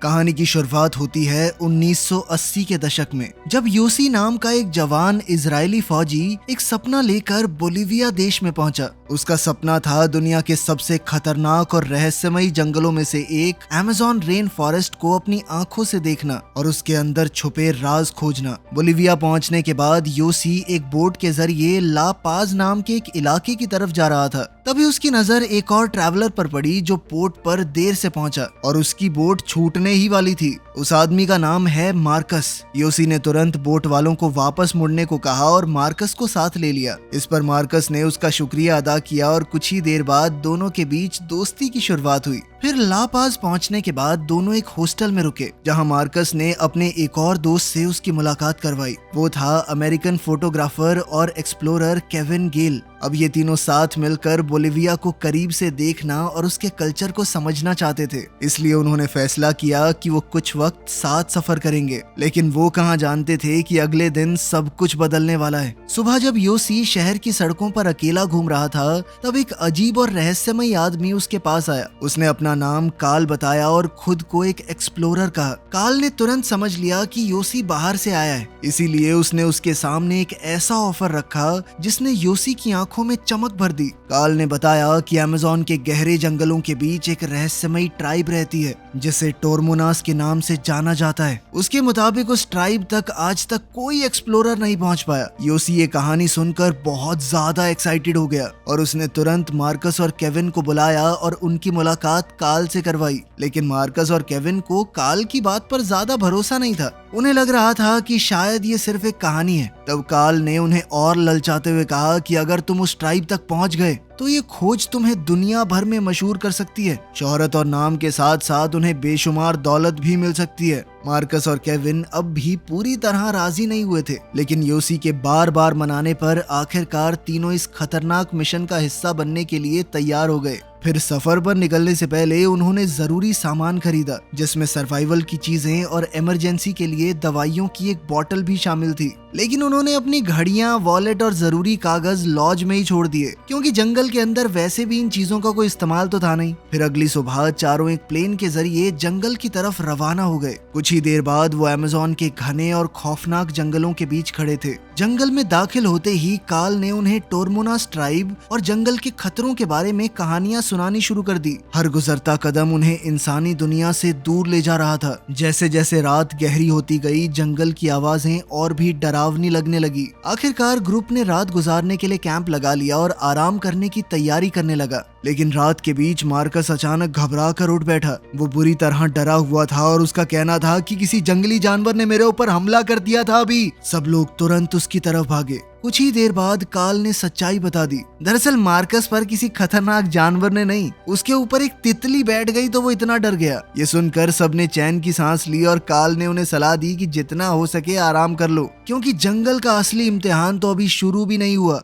कहानी की शुरुआत होती है 1980 के दशक में, जब योसी नाम का एक जवान इजरायली फौजी एक सपना लेकर बोलिविया देश में पहुंचा। उसका सपना था दुनिया के सबसे खतरनाक और रहस्यमयी जंगलों में से एक अमेज़न रेन फॉरेस्ट को अपनी आंखों से देखना और उसके अंदर छुपे राज खोजना। बोलिविया पहुंचने के बाद योसी एक बोट के जरिए ला पाज नाम के एक इलाके की तरफ जा रहा था। तभी उसकी नजर एक और ट्रैवलर पर पड़ी जो पोर्ट पर देर से पहुंचा और उसकी बोट छूटने ही वाली थी। उस आदमी का नाम है मार्कस। योसी ने तुरंत बोट वालों को वापस मुड़ने को कहा और मार्कस को साथ ले लिया। इस पर मार्कस ने उसका शुक्रिया अदा किया और कुछ ही देर बाद दोनों के बीच दोस्ती की शुरुआत हुई। फिर ला पाज पहुंचने के बाद दोनों एक हॉस्टल में रुके, जहां मार्कस ने अपने एक और दोस्त से उसकी मुलाकात करवाई। वो था अमेरिकन फोटोग्राफर और एक्सप्लोरर केविन गेल। अब ये तीनों साथ मिलकर बोलिविया को करीब से देखना और उसके कल्चर को समझना चाहते थे, इसलिए उन्होंने फैसला किया कि वो कुछ वक्त साथ सफर करेंगे। लेकिन वो कहाँ जानते थे कि अगले दिन सब कुछ बदलने वाला है। सुबह जब योसी शहर की सड़कों पर अकेला घूम रहा था, तब एक अजीब और रहस्यमयी आदमी उसके पास आया। उसने अपना नाम काल बताया और खुद को एक एक्सप्लोरर कहा। काल ने तुरंत समझ लिया कि योसी बाहर से आया है, इसीलिए उसने उसके सामने एक ऐसा ऑफर रखा जिसने योसी की आंखों में चमक भर दी। काल ने बताया कि अमेज़न के गहरे जंगलों के बीच एक रहस्यमयी ट्राइब रहती है जिसे टोरमोनास के नाम से जाना जाता है। उसके मुताबिक उस ट्राइब तक आज तक कोई एक्सप्लोरर नहीं पहुंच पाया। योसी ये कहानी सुनकर बहुत ज्यादा एक्साइटेड हो गया और उसने तुरंत मार्कस और केविन को बुलाया और उनकी मुलाकात काल से करवाई। लेकिन मार्कस और केविन को काल की बात पर ज्यादा भरोसा नहीं था। उन्हें लग रहा था कि शायद ये सिर्फ एक कहानी है। तब काल ने उन्हें और ललचाते हुए कहा कि अगर तुम उस ट्राइब तक पहुंच गए तो ये खोज तुम्हें दुनिया भर में मशहूर कर सकती है। शोहरत और नाम के साथ साथ उन्हें बेशुमार दौलत भी मिल सकती है। मार्कस और केविन अब भी पूरी तरह राजी नहीं हुए थे, लेकिन योसी के बार बार मनाने पर आखिरकार तीनों इस खतरनाक मिशन का हिस्सा बनने के लिए तैयार हो गए। फिर सफर पर निकलने से पहले उन्होंने जरूरी सामान खरीदा, जिसमें सर्वाइवल की चीजें और इमरजेंसी के लिए दवाइयों की एक बोतल भी शामिल थी। लेकिन उन्होंने अपनी घड़ियां, वॉलेट और जरूरी कागज लॉज में ही छोड़ दिए, क्योंकि जंगल के अंदर वैसे भी इन चीजों का कोई इस्तेमाल तो था नहीं। फिर अगली सुबह चारों एक प्लेन के जरिए जंगल की तरफ रवाना हो गए। कुछ ही देर बाद वो अमेज़न के घने और खौफनाक जंगलों के बीच खड़े थे। जंगल में दाखिल होते ही काल ने उन्हें टोरमोनास ट्राइब और जंगल के खतरों के बारे में कहानियां सुनानी शुरू कर दी। हर गुजरता कदम उन्हें इंसानी दुनिया से दूर ले जा रहा था। जैसे जैसे रात गहरी होती गई, जंगल की आवाजें और भी डरावनी लगने लगी। आखिरकार ग्रुप ने रात गुजारने के लिए कैंप लगा लिया और आराम करने की तैयारी करने लगा। लेकिन रात के बीच मार्कस अचानक घबरा कर उठ बैठा। वो बुरी तरह डरा हुआ था और उसका कहना था कि किसी जंगली जानवर ने मेरे ऊपर हमला कर दिया था अभी। सब लोग तुरंत उसकी तरफ भागे। कुछ ही देर बाद काल ने सच्चाई बता दी। दरअसल मार्कस पर किसी खतरनाक जानवर ने नहीं, उसके ऊपर एक तितली बैठ गई तो वो इतना डर गया। ये सुनकर सबने चैन की सांस ली और काल ने उन्हें सलाह दी कि जितना हो सके आराम कर लो, क्योंकि जंगल का असली इम्तिहान तो अभी शुरू भी नहीं हुआ।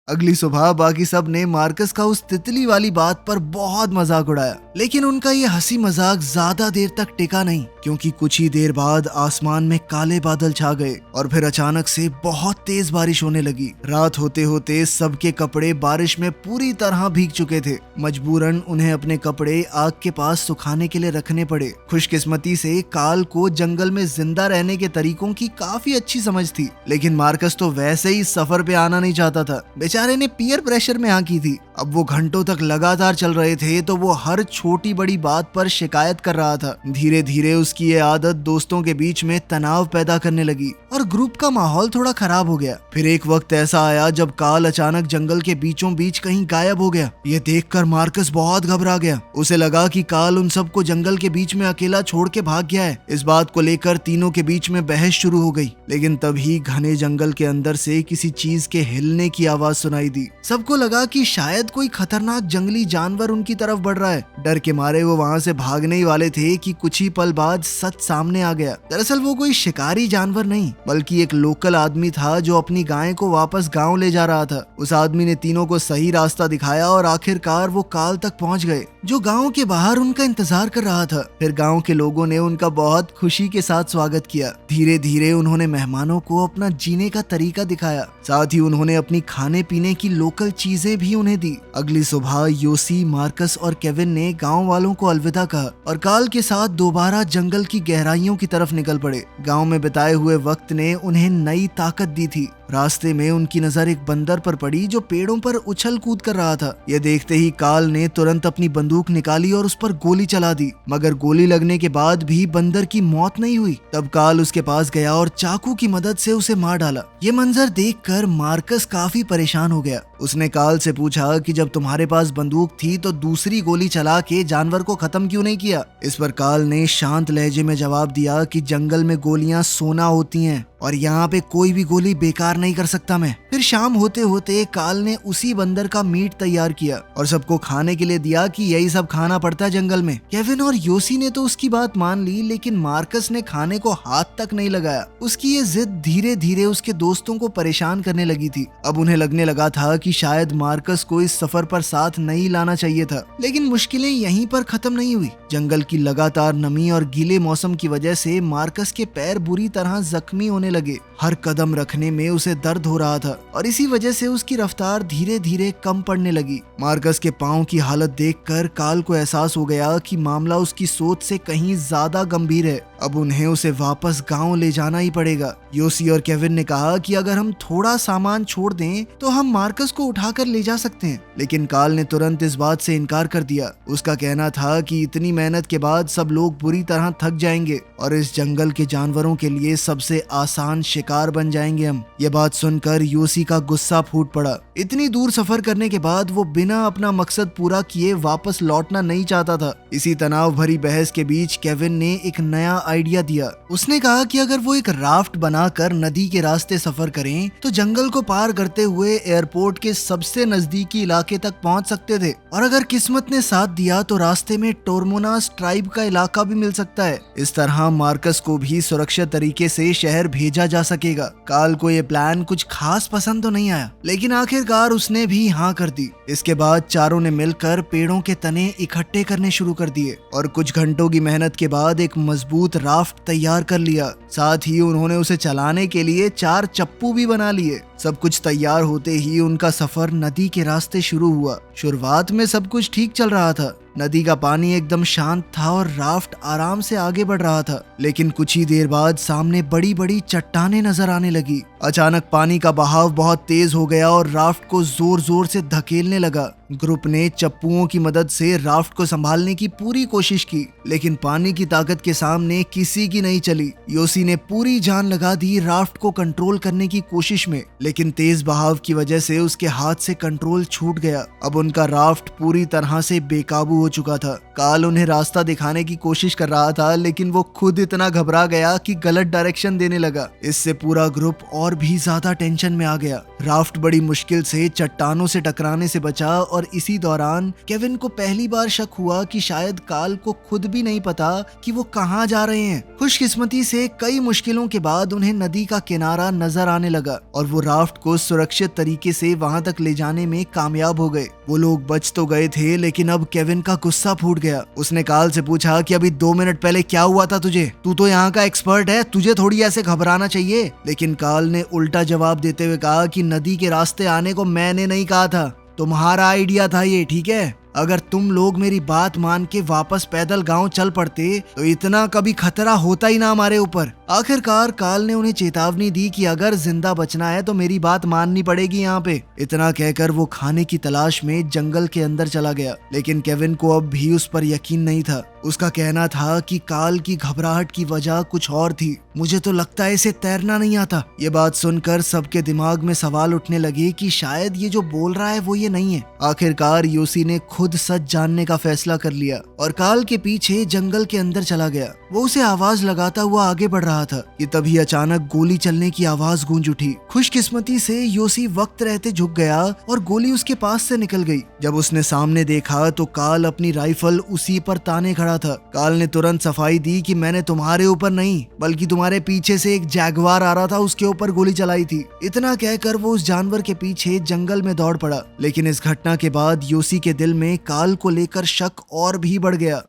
अगली सुबह बाकी सब ने मार्कस का उस तितली वाली बात पर बहुत मजाक उड़ाया, लेकिन उनका ये हंसी मजाक ज्यादा देर तक टिका नहीं, क्योंकि कुछ ही देर बाद आसमान में काले बादल छा गए और फिर अचानक से बहुत तेज बारिश होने लगी। रात होते होते सबके कपड़े बारिश में पूरी तरह भीग चुके थे। मजबूरन उन्हें अपने कपड़े आग के पास सुखाने के लिए रखने पड़े। खुशकिस्मती से काल को जंगल में जिंदा रहने के तरीकों की काफी अच्छी समझ थी, लेकिन मार्कस तो वैसे ही सफर पे आना नहीं चाहता था। बेचारे ने पीयर प्रेशर में हाँ की थी। अब वो घंटों तक लगातार चल रहे थे तो वो हर छोटी बड़ी बात पर शिकायत कर रहा था। धीरे धीरे उसकी ये आदत दोस्तों के बीच में तनाव पैदा करने लगी और ग्रुप का माहौल थोड़ा खराब हो गया। फिर एक वक्त ऐसा आया जब काल अचानक जंगल के बीचों बीच कहीं गायब हो गया। ये देखकर मार्कस बहुत घबरा गया। उसे लगा कि काल उन सबको जंगल के बीच में अकेला छोड़ के भाग गया है। इस बात को लेकर तीनों के बीच में बहस शुरू हो गई। लेकिन तभी घने जंगल के अंदर से किसी चीज के हिलने की आवाज सुनाई दी। सबको लगा कि शायद कोई खतरनाक जंगली जानवर उनकी तरफ बढ़ रहा है। डर के मारे वो वहाँ से भागने ही वाले थे कि कुछ ही पल बाद सच सामने आ गया। दरअसल वो कोई शिकारी जानवर नहीं, बल्कि एक लोकल आदमी था जो अपनी गाय को वापस गांव ले जा रहा था। उस आदमी ने तीनों को सही रास्ता दिखाया और आखिरकार वो काल तक पहुंच गए, जो गांव के बाहर उनका इंतजार कर रहा था। फिर गांव के लोगों ने उनका बहुत खुशी के साथ स्वागत किया। धीरे धीरे उन्होंने मेहमानों को अपना जीने का तरीका दिखाया। साथ ही उन्होंने अपनी खाने पीने की लोकल चीजें भी उन्हें दी। अगली सुबह योसी, मार्कस और केविन ने गांव वालों को अलविदा कहा और काल के साथ दोबारा जंगल की गहराइयों की तरफ निकल पड़े। गांव में बिताए हुए वक्त ने उन्हें नई ताकत दी थी। रास्ते में उनकी नजर एक बंदर पर पड़ी जो पेड़ों पर उछल कूद कर रहा था। यह देखते ही काल ने तुरंत अपनी बंदूक निकाली और उस पर गोली चला दी, मगर गोली लगने के बाद भी बंदर की मौत नहीं हुई। तब काल उसके पास गया और चाकू की मदद से उसे मार डाला। ये मंजर देखकर मार्कस काफी परेशान हो गया। उसने काल से पूछा कि जब तुम्हारे पास बंदूक थी तो दूसरी गोली चला के जानवर को खत्म क्यों नहीं किया। इस पर काल ने शांत लहजे में जवाब दिया कि जंगल में गोलियां सोना होती हैं और यहाँ पे कोई भी गोली बेकार नहीं कर सकता मैं। फिर शाम होते होते काल ने उसी बंदर का मीट तैयार किया और सबको खाने के लिए दिया कि यही सब खाना पड़ता है जंगल में। केविन और योसी ने तो उसकी बात मान ली, लेकिन मार्कस ने खाने को हाथ तक नहीं लगाया। उसकी ये जिद धीरे धीरे उसके दोस्तों को परेशान करने लगी थी। अब उन्हें लगने लगा था कि शायद मार्कस को इस सफर पर साथ नहीं लाना चाहिए था, लेकिन मुश्किलें यहीं पर खत्म नहीं हुई। जंगल की लगातार नमी और गीले मौसम की वजह से मार्कस के पैर बुरी तरह जख्मी होने लगे। हर कदम रखने में उसे दर्द हो रहा था और इसी वजह से उसकी रफ्तार धीरे धीरे कम पड़ने लगी। मार्कस के पांव की हालत देखकर काल को एहसास हो गया कि मामला उसकी सोच से कहीं ज्यादा गंभीर है। अब उन्हें उसे वापस गांव ले जाना ही पड़ेगा। योसी और केविन ने कहा कि अगर हम थोड़ा सामान छोड़ दें तो हम मार्कस को उठाकर ले जा सकते हैं, लेकिन काल ने तुरंत इस बात से इनकार कर दिया। उसका कहना था कि इतनी मेहनत के बाद सब लोग बुरी तरह थक जाएंगे और इस जंगल के जानवरों के लिए सबसे आसान शिकार बन जाएंगे हम। ये बात सुनकर योसी का गुस्सा फूट पड़ा। इतनी दूर सफर करने के बाद वो बिना अपना मकसद पूरा किए वापस लौटना नहीं चाहता था। इसी तनाव भरी बहस के बीच केविन ने एक नया आइडिया दिया। उसने कहा कि अगर वो एक राफ्ट बनाकर नदी के रास्ते सफर करें तो जंगल को पार करते हुए एयरपोर्ट के सबसे नजदीकी इलाके तक पहुंच सकते थे, और अगर किस्मत ने साथ दिया तो रास्ते में टोरमोनास ट्राइब का इलाका भी मिल सकता है। इस तरह मार्कस को भी सुरक्षित तरीके से शहर भेजा जा सकेगा। काल को ये प्लान कुछ खास पसंद तो नहीं आया, लेकिन आखिरकार उसने भी हाँ कर दी। इसके बाद चारों ने मिलकर पेड़ों के तने इकट्ठे करने शुरू कर दिए और कुछ घंटों की मेहनत के बाद एक मजबूत राफ्ट तैयार कर लिया। साथ ही उन्होंने उसे चलाने के लिए 4 चप्पू भी बना लिए। सब कुछ तैयार होते ही उनका सफर नदी के रास्ते शुरू हुआ। शुरुआत में सब कुछ ठीक चल रहा था। नदी का पानी एकदम शांत था और राफ्ट आराम से आगे बढ़ रहा था, लेकिन कुछ ही देर बाद सामने बड़ी बड़ी चट्टानें नजर आने लगी। अचानक पानी का बहाव बहुत तेज हो गया और राफ्ट को जोर जोर से धकेलने लगा। ग्रुप ने चप्पुओं की मदद से राफ्ट को संभालने की पूरी कोशिश की, लेकिन पानी की ताकत के सामने किसी की नहीं चली। योसी ने पूरी जान लगा दी राफ्ट को कंट्रोल करने की कोशिश में, लेकिन तेज बहाव की वजह से उसके हाथ से कंट्रोल छूट गया। अब उनका राफ्ट पूरी तरह से बेकाबू हो चुका था। काल उन्हें रास्ता दिखाने की कोशिश कर रहा था, लेकिन वो खुद इतना घबरा गया कि गलत डायरेक्शन देने लगा। इससे पूरा ग्रुप और भी ज्यादा टेंशन में आ गया। राफ्ट बड़ी मुश्किल से चट्टानों से टकराने से बचा और इसी दौरान केविन को पहली बार शक हुआ कि शायद काल को खुद भी नहीं पता कि वो कहाँ जा रहे हैं। खुशकिस्मती से कई मुश्किलों के बाद उन्हें नदी का किनारा नजर आने लगा और वो राफ्ट को सुरक्षित तरीके से वहां तक ले जाने में कामयाब हो गए। वो लोग बच तो गए थे, लेकिन अब केविन का गुस्सा फूट गया। उसने काल से पूछा कि अभी 2 मिनट पहले क्या हुआ था तुझे? तू तो यहाँ का एक्सपर्ट है, तुझे थोड़ी ऐसे घबराना चाहिए। लेकिन काल ने उल्टा जवाब देते हुए कहा कि नदी के रास्ते आने को मैंने नहीं कहा था, तुम्हारा आइडिया था ये, ठीक है? अगर तुम लोग मेरी बात मान के वापस पैदल गांव चल पड़ते तो इतना कभी खतरा होता ही ना हमारे ऊपर। आखिरकार काल ने उन्हें चेतावनी दी कि अगर जिंदा बचना है तो मेरी बात माननी पड़ेगी यहाँ पे। इतना कहकर वो खाने की तलाश में जंगल के अंदर चला गया, लेकिन केविन को अब भी उस पर यकीन नहीं था। उसका कहना था कि काल की घबराहट की वजह कुछ और थी। मुझे तो लगता है इसे तैरना नहीं आता। ये बात सुनकर सबके दिमाग में सवाल उठने लगे कि शायद ये जो बोल रहा है वो ये नहीं है। आखिरकार योसी ने खुद सच जानने का फैसला कर लिया और काल के पीछे जंगल के अंदर चला गया। वो उसे आवाज लगाता हुआ आगे बढ़ रहा था कि तभी अचानक गोली चलने की आवाज गूंज उठी। खुशकिस्मती से योसी वक्त रहते झुक गया और गोली उसके पास से निकल गई। जब उसने सामने देखा तो काल अपनी राइफल उसी पर ताने खड़ा था। काल ने तुरंत सफाई दी कि मैंने तुम्हारे ऊपर नहीं बल्कि तुम्हारे पीछे से एक जैगवार आ रहा था, उसके ऊपर गोली चलाई थी। इतना कहकर वो उस जानवर के पीछे जंगल में दौड़ पड़ा। लेकिन इस घटना के बाद योसी के दिल में काल को लेकर शक और भी बढ़ गया।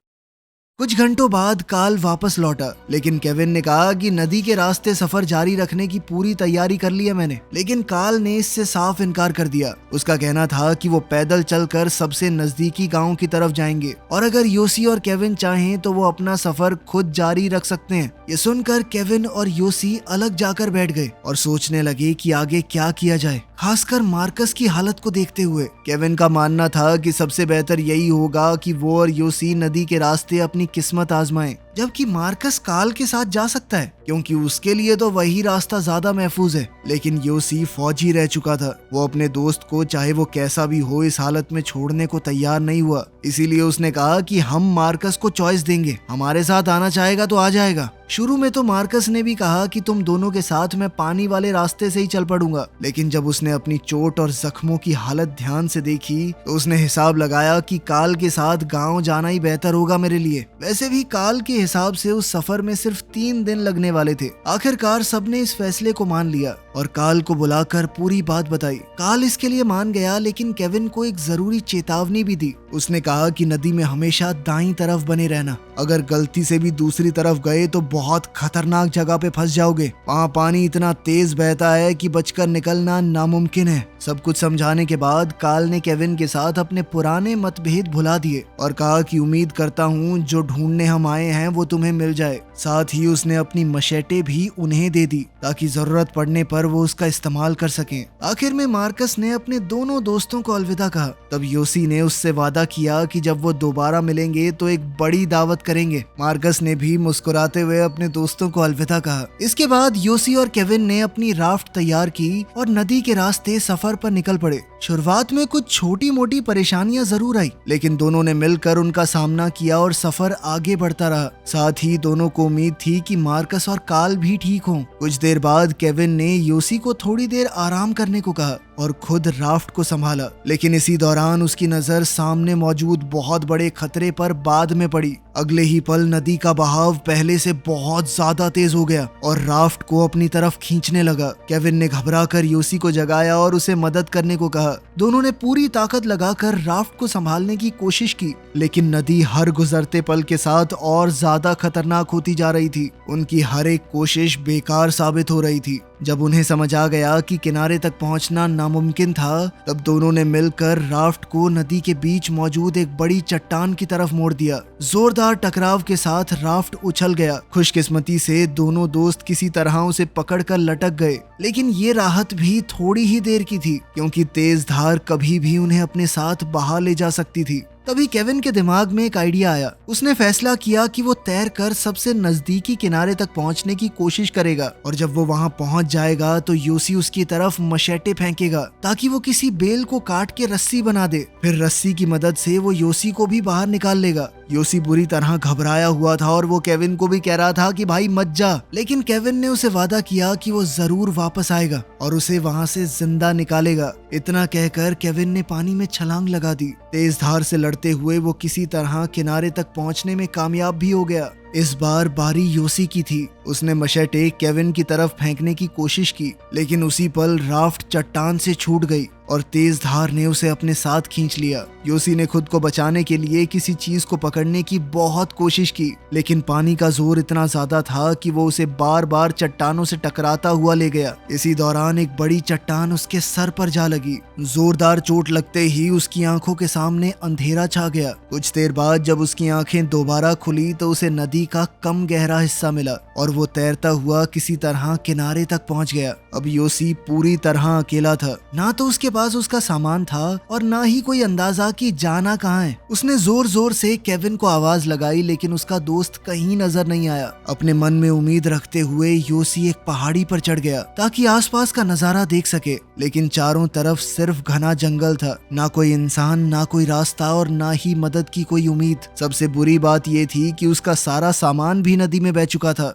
कुछ घंटों बाद कार्ल वापस लौटा, लेकिन केविन ने कहा कि नदी के रास्ते सफर जारी रखने की पूरी तैयारी कर ली है मैंने। लेकिन कार्ल ने इससे साफ इनकार कर दिया। उसका कहना था कि वो पैदल चलकर सबसे नजदीकी गांव की तरफ जाएंगे और अगर योसी और केविन चाहें तो वो अपना सफर खुद जारी रख सकते हैं। ये सुनकर केविन और योसी अलग जाकर बैठ गए और सोचने लगे कि आगे क्या किया जाए, खासकर मार्कस की हालत को देखते हुए। केविन का मानना था कि सबसे बेहतर यही होगा कि वो और योसी नदी के रास्ते अपनी किस्मत आजमाएं, जबकि मार्कस कार्ल के साथ जा सकता है क्योंकि उसके लिए तो वही रास्ता ज्यादा महफूज है। लेकिन योसी फौजी रह चुका था। वो अपने दोस्त को चाहे वो कैसा भी हो इस हालत में छोड़ने को तैयार नहीं हुआ। इसीलिए उसने कहा कि हम मार्कस को चॉइस देंगे, हमारे साथ आना चाहेगा तो आ जाएगा। शुरू में तो मार्कस ने भी कहा कि तुम दोनों के साथ मैं पानी वाले रास्ते से ही चल पड़ूंगा, लेकिन जब उसने अपनी चोट और जख्मों की हालत ध्यान से देखी तो उसने हिसाब लगाया कि कार्ल के साथ गांव जाना ही बेहतर होगा मेरे लिए। वैसे भी कार्ल के हिसाब से उस सफर में सिर्फ 3 दिन लगने वाले थे। आखिरकार सबने इस फैसले को मान लिया और कार्ल को बुलाकर पूरी बात बताई। कार्ल इसके लिए मान गया, लेकिन केविन को एक जरूरी चेतावनी भी दी। उसने कहा कि नदी में हमेशा दाईं तरफ बने रहना, अगर गलती से भी दूसरी तरफ गए तो बहुत खतरनाक जगह पे फंस जाओगे। वहाँ पानी इतना तेज बहता है कि बचकर निकलना नामुमकिन है। सब कुछ समझाने के बाद कार्ल ने केविन के साथ अपने पुराने मतभेद भुला दिए और कहा कि उम्मीद करता हूँ जो ढूंढने हम आए हैं वो तुम्हें मिल जाए। साथ ही उसने अपनी मशेटे भी उन्हें दे दी ताकि जरूरत पड़ने पर वो उसका इस्तेमाल कर सकें। आखिर में मार्कस ने अपने दोनों दोस्तों को अलविदा कहा। तब योसी ने उससे वादा किया कि जब वो दोबारा मिलेंगे तो एक बड़ी दावत करेंगे। मार्कस ने भी मुस्कुराते हुए अपने दोस्तों को अलविदा कहा। इसके बाद योसी और केविन ने अपनी राफ्ट तैयार की और नदी के रास्ते सफर पर निकल पड़े। शुरुआत में कुछ छोटी मोटी परेशानियां जरूर आई, लेकिन दोनों ने मिलकर उनका सामना किया और सफर आगे बढ़ता रहा। साथ ही दोनों को उम्मीद थी कि मार्कस और कार्ल भी ठीक हों। कुछ देर बाद केविन ने योसी को थोड़ी देर आराम करने को कहा और खुद राफ्ट को संभाला, लेकिन इसी दौरान उसकी नजर सामने मौजूद बहुत बड़े खतरे पर बाद में पड़ी। अगले ही पल नदी का बहाव पहले से बहुत ज्यादा तेज हो गया और राफ्ट को अपनी तरफ खींचने लगा। केविन ने घबराकर योसी को जगाया और उसे मदद करने को कहा। दोनों ने पूरी ताकत लगाकर राफ्ट को संभालने की कोशिश की, लेकिन नदी हर गुजरते पल के साथ और ज्यादा खतरनाक होती जा रही थी। उनकी हर एक कोशिश बेकार साबित हो रही थी। जब उन्हें समझ आ गया कि किनारे तक पहुंचना नामुमकिन था, तब दोनों ने मिलकर राफ्ट को नदी के बीच मौजूद एक बड़ी चट्टान की तरफ मोड़ दिया। जोरदार टकराव के साथ राफ्ट उछल गया। खुशकिस्मती से दोनों दोस्त किसी तरह उसे पकड़कर लटक गए, लेकिन ये राहत भी थोड़ी ही देर की थी क्योंकि तेज धार कभी भी उन्हें अपने साथ बहा ले जा सकती थी। तभी केविन के दिमाग में एक आइडिया आया। उसने फैसला किया कि वो तैरकर सबसे नजदीकी किनारे तक पहुंचने की कोशिश करेगा और जब वो वहां पहुंच जाएगा तो योसी उसकी तरफ मशेटे फेंकेगा ताकि वो किसी बेल को काट के रस्सी बना दे। फिर रस्सी की मदद से वो योसी को भी बाहर निकाल लेगा। योसी बुरी तरह घबराया हुआ था और वो केविन को भी कह रहा था कि भाई मत जा, लेकिन केविन ने उसे वादा किया कि वो जरूर वापस आएगा और उसे वहां से जिंदा निकालेगा। इतना कहकर केविन ने पानी में छलांग लगा दी। तेज धार से लड़ते हुए वो किसी तरह किनारे तक पहुंचने में कामयाब भी हो गया। इस बार बारी योसी की थी। उसने मशेटे केविन की तरफ फेंकने की कोशिश की, लेकिन उसी पल राफ्ट चट्टान से छूट गई और तेज धार ने उसे अपने साथ खींच लिया। योसी ने खुद को बचाने के लिए किसी चीज को पकड़ने की बहुत कोशिश की, लेकिन पानी का जोर इतना ज्यादा था कि वो उसे बार बार चट्टानों से टकराता हुआ ले गया। इसी दौरान एक बड़ी चट्टान उसके सर पर जा लगी। जोरदार चोट लगते ही उसकी आंखों के सामने अंधेरा छा गया। कुछ देर बाद जब उसकी आंखें दोबारा खुली तो उसे नदी का कम गहरा हिस्सा मिला और वो तैरता हुआ किसी तरह किनारे तक पहुंच गया। अब योसी पूरी तरह अकेला था। ना तो उसके पास उसका सामान था और ना ही कोई अंदाजा कि जाना कहाँ है। उसने जोर जोर से केविन को आवाज लगाई, लेकिन उसका दोस्त कहीं नजर नहीं आया। अपने मन में उम्मीद रखते हुए योसी एक पहाड़ी पर चढ़ गया ताकि आसपास का नजारा देख सके, लेकिन चारों तरफ सिर्फ घना जंगल था। ना कोई इंसान, ना कोई रास्ता और ना ही मदद की कोई उम्मीद। सबसे बुरी बात ये थी कि उसका सारा सामान भी नदी में बह चुका था।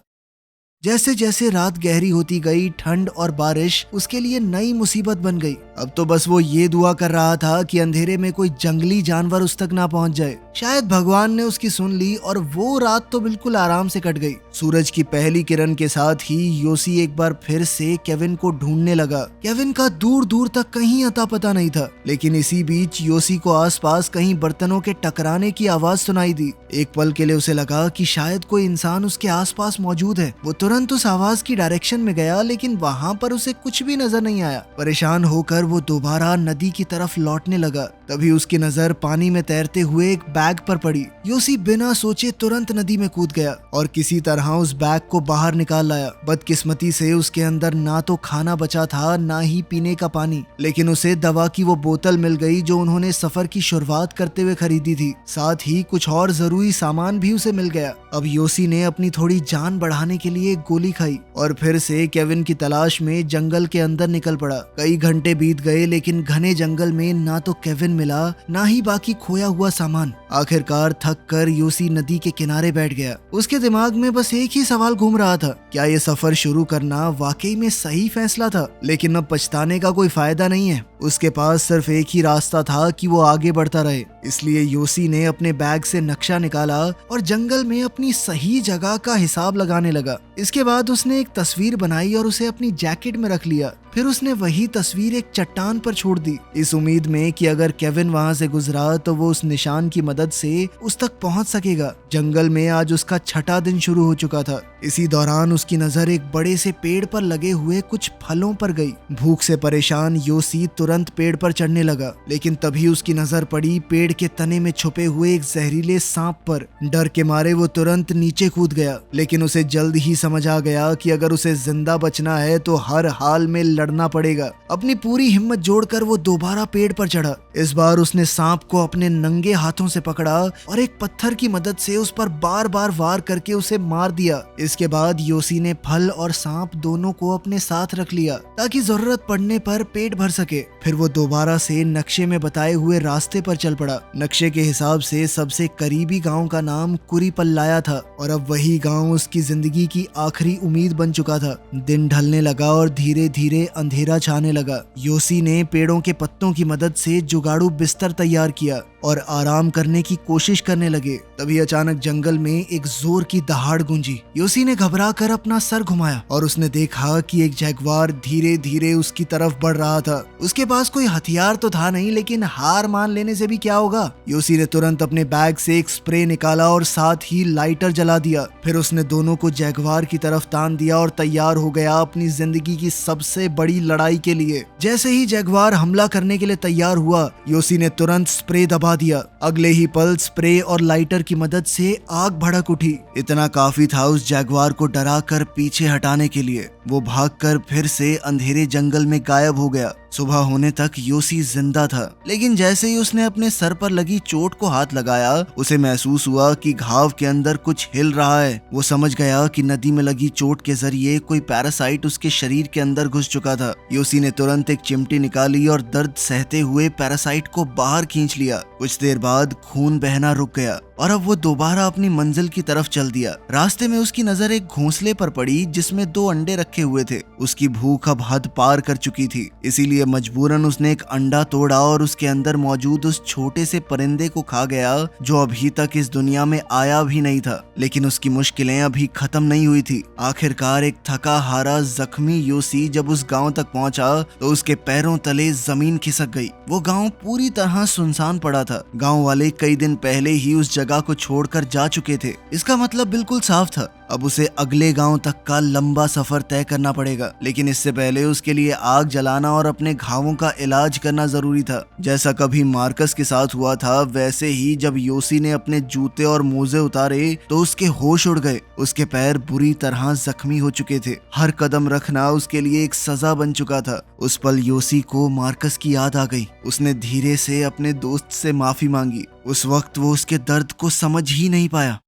जैसे जैसे रात गहरी होती गई, ठंड और बारिश उसके लिए नई मुसीबत बन गई। अब तो बस वो ये दुआ कर रहा था कि अंधेरे में कोई जंगली जानवर उस तक ना पहुंच जाए। शायद भगवान ने उसकी सुन ली और वो रात तो बिल्कुल आराम से कट गई। सूरज की पहली किरण के साथ ही योसी एक बार फिर से केविन को ढूंढने लगा। केविन का दूर दूर तक कहीं अता पता नहीं था, लेकिन इसी बीच योसी को आसपास कहीं बर्तनों के टकराने की आवाज सुनाई दी। एक पल के लिए उसे लगा कि शायद कोई इंसान उसके आसपास मौजूद है। वो तुरंत उस आवाज की डायरेक्शन में गया, लेकिन वहाँ पर उसे कुछ भी नजर नहीं आया। परेशान होकर वो दोबारा नदी की तरफ लौटने लगा। तभी उसकी नजर पानी में तैरते हुए एक बैग पर पड़ी। योसी बिना सोचे तुरंत नदी में कूद गया और किसी तरह उस बैग को बाहर निकाल लाया। बदकिस्मती से उसके अंदर ना तो खाना बचा था, ना ही पीने का पानी, लेकिन उसे दवा की वो बोतल मिल गई जो उन्होंने सफर की शुरुआत करते हुए खरीदी थी। साथ ही कुछ और जरूरी सामान भी उसे मिल गया। अब योसी ने अपनी थोड़ी जान बढ़ाने के लिए एक गोली खाई और फिर से केविन की तलाश में जंगल के अंदर निकल पड़ा। कई घंटे बीत गए, लेकिन घने जंगल में ना तो केविन मिला, ना ही बाकी खोया हुआ सामान। आखिरकार थक कर योसी नदी के किनारे बैठ गया। उसके दिमाग में बस एक ही सवाल घूम रहा था, क्या ये सफर शुरू करना वाकई में सही फैसला था? लेकिन अब पछताने का कोई फायदा नहीं है। उसके पास सिर्फ एक ही रास्ता था कि वो आगे बढ़ता रहे। इसलिए योसी ने अपने बैग से नक्शा निकाला और जंगल में अपनी सही जगह का हिसाब लगाने लगा। इसके बाद उसने एक तस्वीर बनाई और उसे अपनी जैकेट में रख लिया। फिर उसने वही तस्वीर एक चट्टान पर छोड़ दी, इस उम्मीद में कि अगर केविन वहां से गुजरा तो वो उस निशान की मदद से उस तक पहुंच सकेगा। जंगल में आज उसका छठा दिन शुरू हो चुका था। इसी दौरान उसकी नजर एक बड़े से पेड़ पर लगे हुए कुछ फलों पर गई। भूख से परेशान योसी तुरंत पेड़ पर चढ़ने लगा, लेकिन तभी उसकी नजर पड़ी पेड़ के तने में छुपे हुए एक जहरीले सांप पर। डर के मारे वो तुरंत नीचे कूद गया, लेकिन उसे जल्द ही समझ आ गया कि अगर उसे जिंदा बचना है तो हर हाल में लड़ना पड़ेगा। अपनी पूरी हिम्मत जोड़कर वो दोबारा पेड़ पर चढ़ा। इस बार उसने सांप को अपने नंगे हाथों से पकड़ा और एक पत्थर की मदद से उस पर बार बार वार करके उसे मार दिया। इसके बाद योसी ने फल और सांप दोनों को अपने साथ रख लिया ताकि जरूरत पड़ने पर पेट भर सके। फिर वो दोबारा से नक्शे में बताए हुए रास्ते पर चल पड़ा। नक्शे के हिसाब से सबसे करीबी गांव का नाम कुरीपल्लाया था और अब वही गांव उसकी जिंदगी की आखिरी उम्मीद बन चुका था। दिन ढलने लगा और धीरे धीरे अंधेरा छाने लगा। योसी ने पेड़ों के पत्तों की मदद से जुगाड़ू बिस्तर तैयार किया और आराम करने की कोशिश करने लगे। तभी अचानक जंगल में एक जोर की दहाड़ गूंजी। योसी ने घबराकर अपना सर घुमाया और उसने देखा कि एक जैगुआर धीरे धीरे उसकी तरफ बढ़ रहा था। उसके पास कोई हथियार तो था नहीं, लेकिन हार मान लेने से भी क्या होगा। योसी ने तुरंत अपने बैग से एक स्प्रे निकाला और साथ ही लाइटर जला दिया। फिर उसने दोनों को जैगुआर की तरफ तान दिया और तैयार हो गया अपनी जिंदगी की सबसे बड़ी लड़ाई के लिए। जैसे ही जैगुआर हमला करने के लिए तैयार हुआ, योसी ने तुरंत स्प्रे दबा दिया। अगले ही पल स्प्रे और लाइटर की मदद से आग भड़क उठी। इतना काफी था उस जैगुआर को डरा कर पीछे हटाने के लिए। वो भागकर फिर से अंधेरे जंगल में गायब हो गया। सुबह होने तक योसी जिंदा था, लेकिन जैसे ही उसने अपने सर पर लगी चोट को हाथ लगाया, उसे महसूस हुआ कि घाव के अंदर कुछ हिल रहा है। वो समझ गया कि नदी में लगी चोट के जरिए कोई पैरासाइट उसके शरीर के अंदर घुस चुका था। योसी ने तुरंत एक चिमटी निकाली और दर्द सहते हुए पैरासाइट को बाहर खींच लिया। कुछ देर बाद खून बहना रुक गया और अब वो दोबारा अपनी मंजिल की तरफ चल दिया। रास्ते में उसकी नजर एक घोंसले पर पड़ी जिसमें 2 अंडे रखे हुए थे। उसकी भूख अब हद पार कर चुकी थी, इसीलिए मजबूरन उसने एक अंडा तोड़ा और उसके अंदर मौजूद उस छोटे से परिंदे को खा गया जो अभी तक इस दुनिया में आया भी नहीं था। लेकिन उसकी मुश्किलें अभी खत्म नहीं हुई थी। आखिरकार एक थका हारा जख्मी योसी जब उस गांव तक पहुंचा तो उसके पैरों तले जमीन खिसक गई। वो गांव पूरी तरह सुनसान पड़ा था। गांव वाले कई दिन पहले ही उस जगह को छोड़कर जा चुके थे। इसका मतलब बिल्कुल साफ था, अब उसे अगले गांव तक का लंबा सफर तय करना पड़ेगा। लेकिन इससे पहले उसके लिए आग जलाना और अपने घावों का इलाज करना जरूरी था। जैसा कभी मार्कस के साथ हुआ था, वैसे ही जब योसी ने अपने जूते और मोजे उतारे तो उसके होश उड़ गए। उसके पैर बुरी तरह जख्मी हो चुके थे। हर कदम रखना उसके लिए एक सजा बन चुका था। उस पल योसी को मार्कस की याद आ गई। उसने धीरे से अपने दोस्त से माफी मांगी। उस वक्त वो उसके दर्द को समझ ही नहीं पाया।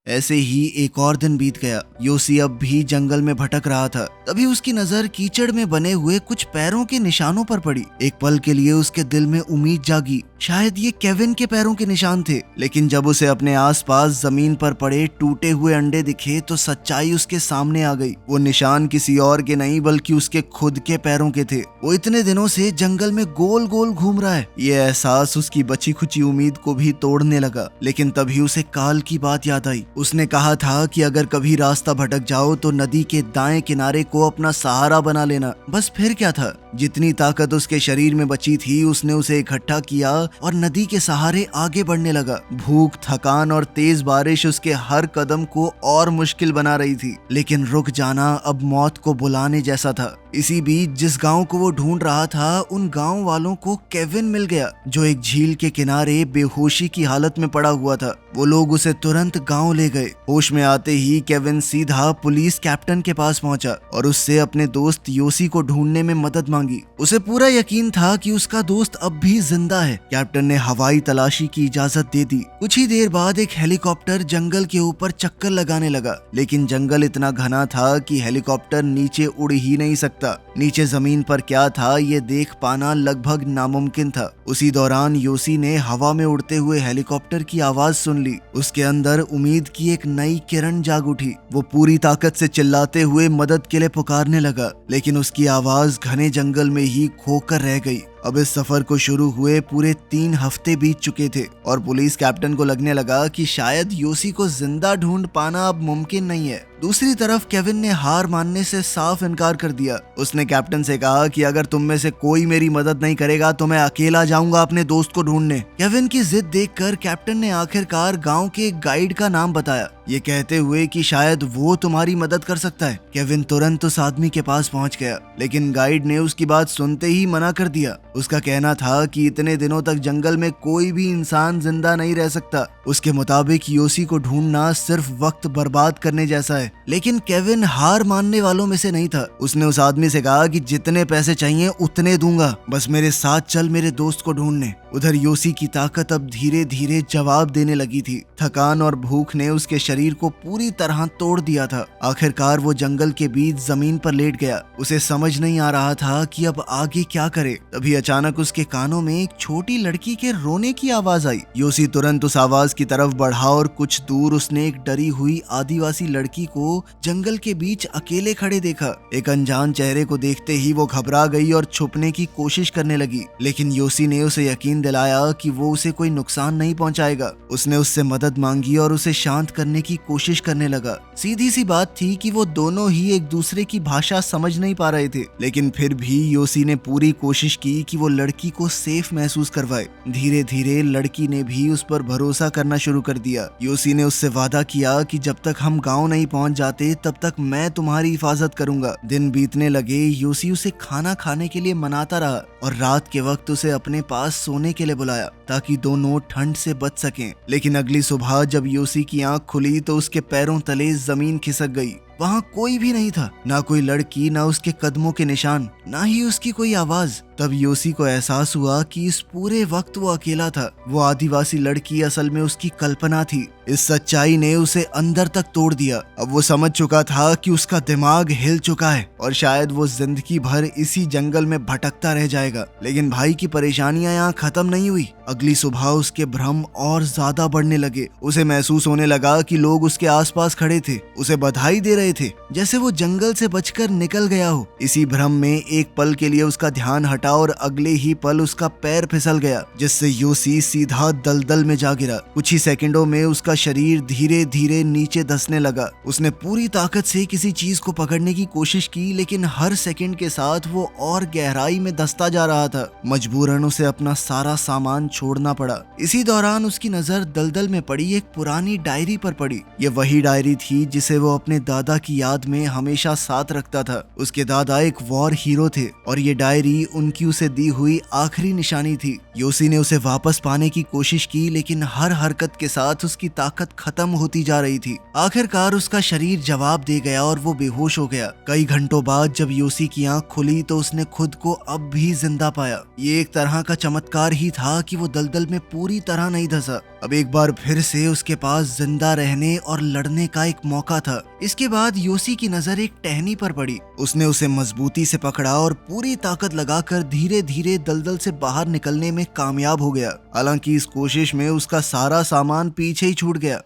ऐसे ही एक और दिन बीत गया। योसी अब भी जंगल में भटक रहा था। तभी उसकी नजर कीचड़ में बने हुए कुछ पैरों के निशानों पर पड़ी। एक पल के लिए उसके दिल में उम्मीद जागी। शायद ये केविन के पैरों के निशान थे। लेकिन जब उसे अपने आसपास जमीन पर पड़े टूटे हुए अंडे दिखे तो सच्चाई उसके सामने आ गई। वो निशान किसी और के नहीं बल्कि उसके खुद के पैरों के थे। वो इतने दिनों से जंगल में गोल गोल घूम रहा है। ये एहसास उसकी बची खुची उम्मीद को भी तोड़ने लगा। लेकिन तभी उसे काल की बात याद आई। उसने कहा था कि अगर कभी रास्ता भटक जाओ तो नदी के दाएं किनारे को अपना सहारा बना लेना। बस फिर क्या था, जितनी ताकत उसके शरीर में बची थी उसने उसे इकट्ठा किया और नदी के सहारे आगे बढ़ने लगा। भूख, थकान और तेज बारिश उसके हर कदम को और मुश्किल बना रही थी, लेकिन रुक जाना अब मौत को बुलाने जैसा था। इसी बीच जिस गांव को वो ढूंढ रहा था उन गांव वालों को केविन मिल गया, जो एक झील के किनारे बेहोशी की हालत में पड़ा हुआ था। वो लोग उसे तुरंत गांव ले गए। होश में आते ही केविन सीधा पुलिस कैप्टन के पास पहुंचा और उससे अपने दोस्त योसी को ढूंढने में मदद मांगी। उसे पूरा यकीन था कि उसका दोस्त अब भी जिंदा है। कैप्टन ने हवाई तलाशी की इजाजत दे दी। कुछ ही देर बाद एक हेलीकॉप्टर जंगल के ऊपर चक्कर लगाने लगा, लेकिन जंगल इतना घना था कि हेलीकॉप्टर नीचे उड़ ही नहीं सकता। नीचे जमीन पर क्या था ये देख पाना लगभग नामुमकिन था। उसी दौरान योसी ने हवा में उड़ते हुए हेलीकॉप्टर की आवाज सुन ली। उसके अंदर उम्मीद की एक नई किरण जाग उठी। वो पूरी ताकत से चिल्लाते हुए मदद के लिए पुकारने लगा, लेकिन उसकी आवाज घने जंगल में ही खोकर रह गई। अब इस सफर को शुरू हुए पूरे 3 हफ्ते बीत चुके थे और पुलिस कैप्टन को लगने लगा कि शायद योसी को जिंदा ढूंढ पाना अब मुमकिन नहीं है। दूसरी तरफ केविन ने हार मानने से साफ इनकार कर दिया। उसने कैप्टन से कहा कि अगर तुम में से कोई मेरी मदद नहीं करेगा तो मैं अकेला जाऊंगा अपने दोस्त को ढूंढने। केविन की जिद देखकर कैप्टन ने आखिरकार गांव के एक गाइड का नाम बताया, ये कहते हुए कि शायद वो तुम्हारी मदद कर सकता है। केविन तुरंत उस आदमी के पास पहुंच गया, लेकिन गाइड ने उसकी बात सुनते ही मना कर दिया। उसका कहना था कि इतने दिनों तक जंगल में कोई भी इंसान जिंदा नहीं रह सकता। उसके मुताबिक योसी को ढूंढना सिर्फ वक्त बर्बाद करने जैसा है। लेकिन केविन हार मानने वालों में से नहीं था। उसने उस आदमी से कहा कि जितने पैसे चाहिए उतने दूंगा, बस मेरे साथ चल मेरे दोस्त को ढूंढने। उधर योसी की ताकत अब धीरे धीरे जवाब देने लगी थी। थकान और भूख ने उसके शरीर को पूरी तरह तोड़ दिया था। आखिरकार वो जंगल के बीच जमीन पर लेट गया। उसे समझ नहीं आ रहा था कि अब आगे क्या करे। तभी अचानक उसके कानों में एक छोटी लड़की के रोने की आवाज आई। योसी तुरंत उस आवाज की तरफ बढ़ा और कुछ दूर उसने एक डरी हुई आदिवासी लड़की को जंगल के बीच अकेले खड़े देखा। एक अनजान चेहरे को देखते ही वो घबरा गई और छुपने की कोशिश करने लगी, लेकिन योसी ने उसे यकीन दिलाया कि वो उसे कोई नुकसान नहीं पहुंचाएगा। उसने उससे मदद मांगी और उसे शांत करने की कोशिश करने लगा। सीधी सी बात थी कि वो दोनों ही एक दूसरे की भाषा समझ नहीं पा रहे थे, लेकिन फिर भी योसी ने पूरी कोशिश की कि वो लड़की को सेफ महसूस करवाए। धीरे धीरे लड़की ने भी उस पर भरोसा करना शुरू कर दिया। योसी ने उससे वादा किया कि जब तक हम गांव नहीं पहुंच जाते तब तक मैं तुम्हारी हिफाजत करूंगा। दिन बीतने लगे। योसी उसे खाना खाने के लिए मनाता रहा और रात के वक्त उसे अपने पास सोने के लिए बुलाया ताकि दोनों ठंड से बच सकें। लेकिन अगली सुबह जब योसी की आंख खुली तो उसके पैरों तले जमीन खिसक गई। वहाँ कोई भी नहीं था, ना कोई लड़की, ना उसके कदमों के निशान, ना ही उसकी कोई आवाज। तब योसी को एहसास हुआ कि इस पूरे वक्त वो अकेला था। वो आदिवासी लड़की असल में उसकी कल्पना थी। इस सच्चाई ने उसे अंदर तक तोड़ दिया। अब वो समझ चुका था कि उसका दिमाग हिल चुका है और शायद वो जिंदगी भर इसी जंगल में भटकता रह जाएगा। लेकिन भाई की परेशानियां यहाँ खत्म नहीं हुई। अगली सुबह उसके भ्रम और ज्यादा बढ़ने लगे। उसे महसूस होने लगा कि लोग उसके आसपास खड़े थे, उसे बधाई दे रहे थे, जैसे वो जंगल से बचकर निकल गया हो। इसी भ्रम में एक पल के लिए उसका ध्यान हटा और अगले ही पल उसका पैर फिसल गया, जिससे योसी सीधा दलदल में जा गिरा। कुछ ही सेकंडों में उसका शरीर धीरे धीरे नीचे धंसने लगा। उसने पूरी ताकत से किसी चीज को पकड़ने की कोशिश की, लेकिन हर सेकंड के साथ वो और गहराई में धंसता जा रहा था। मजबूरन उसे अपना सारा सामान छोड़ना पड़ा। इसी दौरान उसकी नजर दलदल में पड़ी एक पुरानी डायरी पर पड़ी। ये वही डायरी थी जिसे वो अपने दादा की याद में हमेशा साथ रखता था। उसके दादा एक वॉर हीरो थे और ये डायरी उनकी उसे दी हुई आखिरी निशानी थी। योसी ने उसे वापस पाने की कोशिश की, लेकिन हर हरकत के साथ उसकी ताकत खत्म होती जा रही थी। आखिरकार उसका शरीर जवाब दे गया और वो बेहोश हो गया। कई घंटों बाद जब योसी की आंख खुली तो उसने खुद को अब भी जिंदा पाया। ये एक तरह का चमत्कार ही था कि वो दलदल में पूरी तरह नहीं धंसा। अब एक बार फिर से उसके पास जिंदा रहने और लड़ने का एक मौका था। इसके बाद योसी की नजर एक टहनी पर पड़ी। उसने उसे मजबूती से पकड़ा और पूरी ताकत लगाकर धीरे धीरे दलदल से बाहर निकलने में कामयाब हो गया। हालांकि इस कोशिश में उसका सारा सामान पीछे ही छूट गया।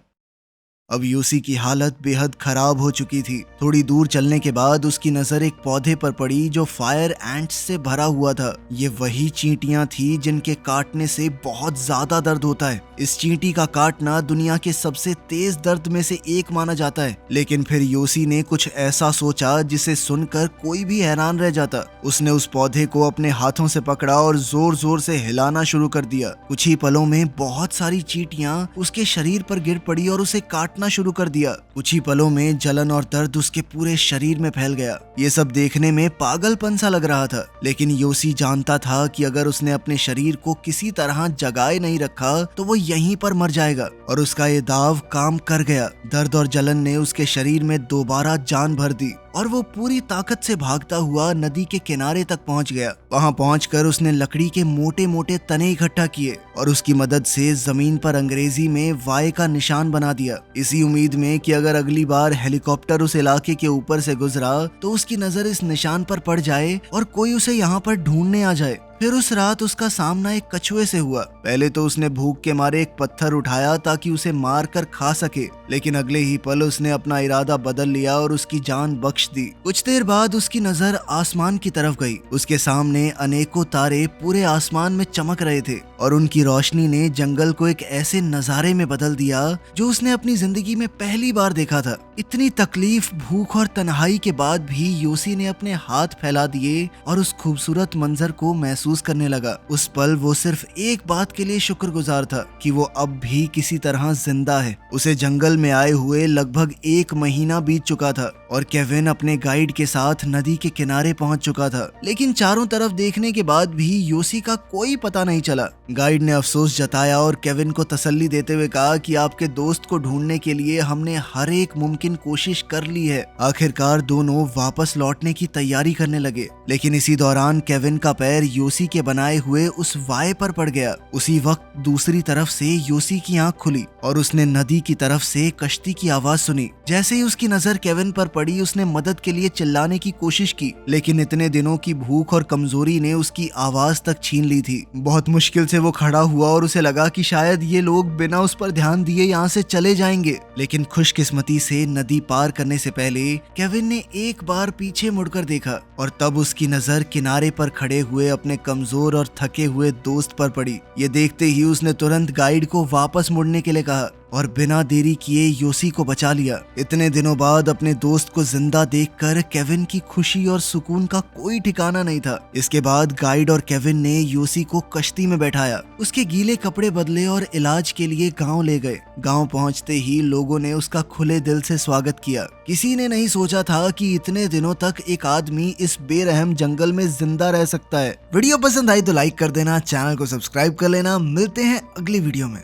अब योसी की हालत बेहद खराब हो चुकी थी। थोड़ी दूर चलने के बाद उसकी नजर एक पौधे पर पड़ी जो फायर एंट्स से भरा हुआ था। ये वही चींटियां थी जिनके काटने से बहुत ज्यादा दर्द होता है। इस चींटी का काटना दुनिया के सबसे तेज दर्द में से एक माना जाता है। लेकिन फिर योसी ने कुछ ऐसा सोचा जिसे सुनकर कोई भी हैरान रह जाता। उसने उस पौधे को अपने हाथों से पकड़ा और जोर जोर से हिलाना शुरू कर दिया। कुछ ही पलों में बहुत सारी चींटियां उसके शरीर पर गिर पड़ी और उसे काटना शुरू कर दिया। कुछ ही पलों में जलन और दर्द उसके पूरे शरीर में फैल गया। ये सब देखने में पागलपन सा लग रहा था, लेकिन योसी जानता था कि अगर उसने अपने शरीर को किसी तरह जगाए नहीं रखा तो वो यहीं पर मर जाएगा। और उसका ये दाव काम कर गया। दर्द और जलन ने उसके शरीर में दोबारा जान भर दी और वो पूरी ताकत से भागता हुआ नदी के किनारे तक पहुंच गया। वहां पहुंचकर उसने लकड़ी के मोटे मोटे तने इकट्ठा किए और उसकी मदद से जमीन पर अंग्रेजी में वाई का निशान बना दिया, इसी उम्मीद में कि अगर अगली बार हेलीकॉप्टर उस इलाके के ऊपर से गुजरा तो उसकी नजर इस निशान पर पड़ जाए और कोई उसे यहाँ पर ढूंढने आ जाए। फिर उस रात उसका सामना एक कछुए से हुआ। पहले तो उसने भूख के मारे एक पत्थर उठाया ताकि उसे मार कर खा सके, लेकिन अगले ही पल उसने अपना इरादा बदल लिया और उसकी जान बख्श दी। कुछ देर बाद उसकी नजर आसमान की तरफ गई। उसके सामने अनेकों तारे पूरे आसमान में चमक रहे थे और उनकी रोशनी ने जंगल को एक ऐसे नजारे में बदल दिया जो उसने अपनी जिंदगी में पहली बार देखा था। इतनी तकलीफ, भूख और तन्हाई के बाद भी योसी ने अपने हाथ फैला दिए और उस खूबसूरत मंजर को महसूस करने लगा। उस पल वो सिर्फ एक बात के लिए शुक्रगुजार था कि वो अब भी किसी तरह जिंदा है। उसे जंगल में आए हुए लगभग 1 महीना बीत चुका था और केविन अपने गाइड के साथ नदी के किनारे पहुंच चुका था, लेकिन चारों तरफ देखने के बाद भी योसी का कोई पता नहीं चला। गाइड ने अफसोस जताया और केविन को तसल्ली देते हुए कहा कि आपके दोस्त को ढूंढने के लिए हमने हर एक मुमकिन कोशिश कर ली है। आखिरकार दोनों वापस लौटने की तैयारी करने लगे, लेकिन इसी दौरान केविन का पैर योसी के बनाए हुए उस वाय पर पड़ गया। उसी वक्त दूसरी तरफ से योसी की आंख खुली और उसने नदी की तरफ से कश्ती की आवाज सुनी। जैसे ही उसकी नजर केविन पर पड़ी उसने मदद के लिए चिल्लाने की कोशिश की, लेकिन इतने दिनों की भूख और कमजोरी ने उसकी आवाज तक छीन ली थी। बहुत मुश्किल से वो खड़ा हुआ और उसे लगा कि शायद ये लोग बिना उस पर ध्यान दिए यहाँ से चले जाएंगे, लेकिन खुशकिस्मती से नदी पार करने से पहले केविन ने एक बार पीछे मुड़कर देखा और तब उसकी नजर किनारे पर खड़े हुए अपने कमजोर और थके हुए दोस्त पर पड़ी। ये देखते ही उसने तुरंत गाइड को वापस मुड़ने के लिए कहा और बिना देरी किए योसी को बचा लिया। इतने दिनों बाद अपने दोस्त को जिंदा देखकर केविन की खुशी और सुकून का कोई ठिकाना नहीं था। इसके बाद गाइड और केविन ने योसी को कश्ती में बैठाया, उसके गीले कपड़े बदले और इलाज के लिए गांव ले गए। गांव पहुंचते ही लोगों ने उसका खुले दिल से स्वागत किया। किसी ने नहीं सोचा था कि इतने दिनों तक एक आदमी इस बेरहम जंगल में जिंदा रह सकता है। वीडियो पसंद आई तो लाइक कर देना, चैनल को सब्सक्राइब कर लेना। मिलते हैं अगली वीडियो में।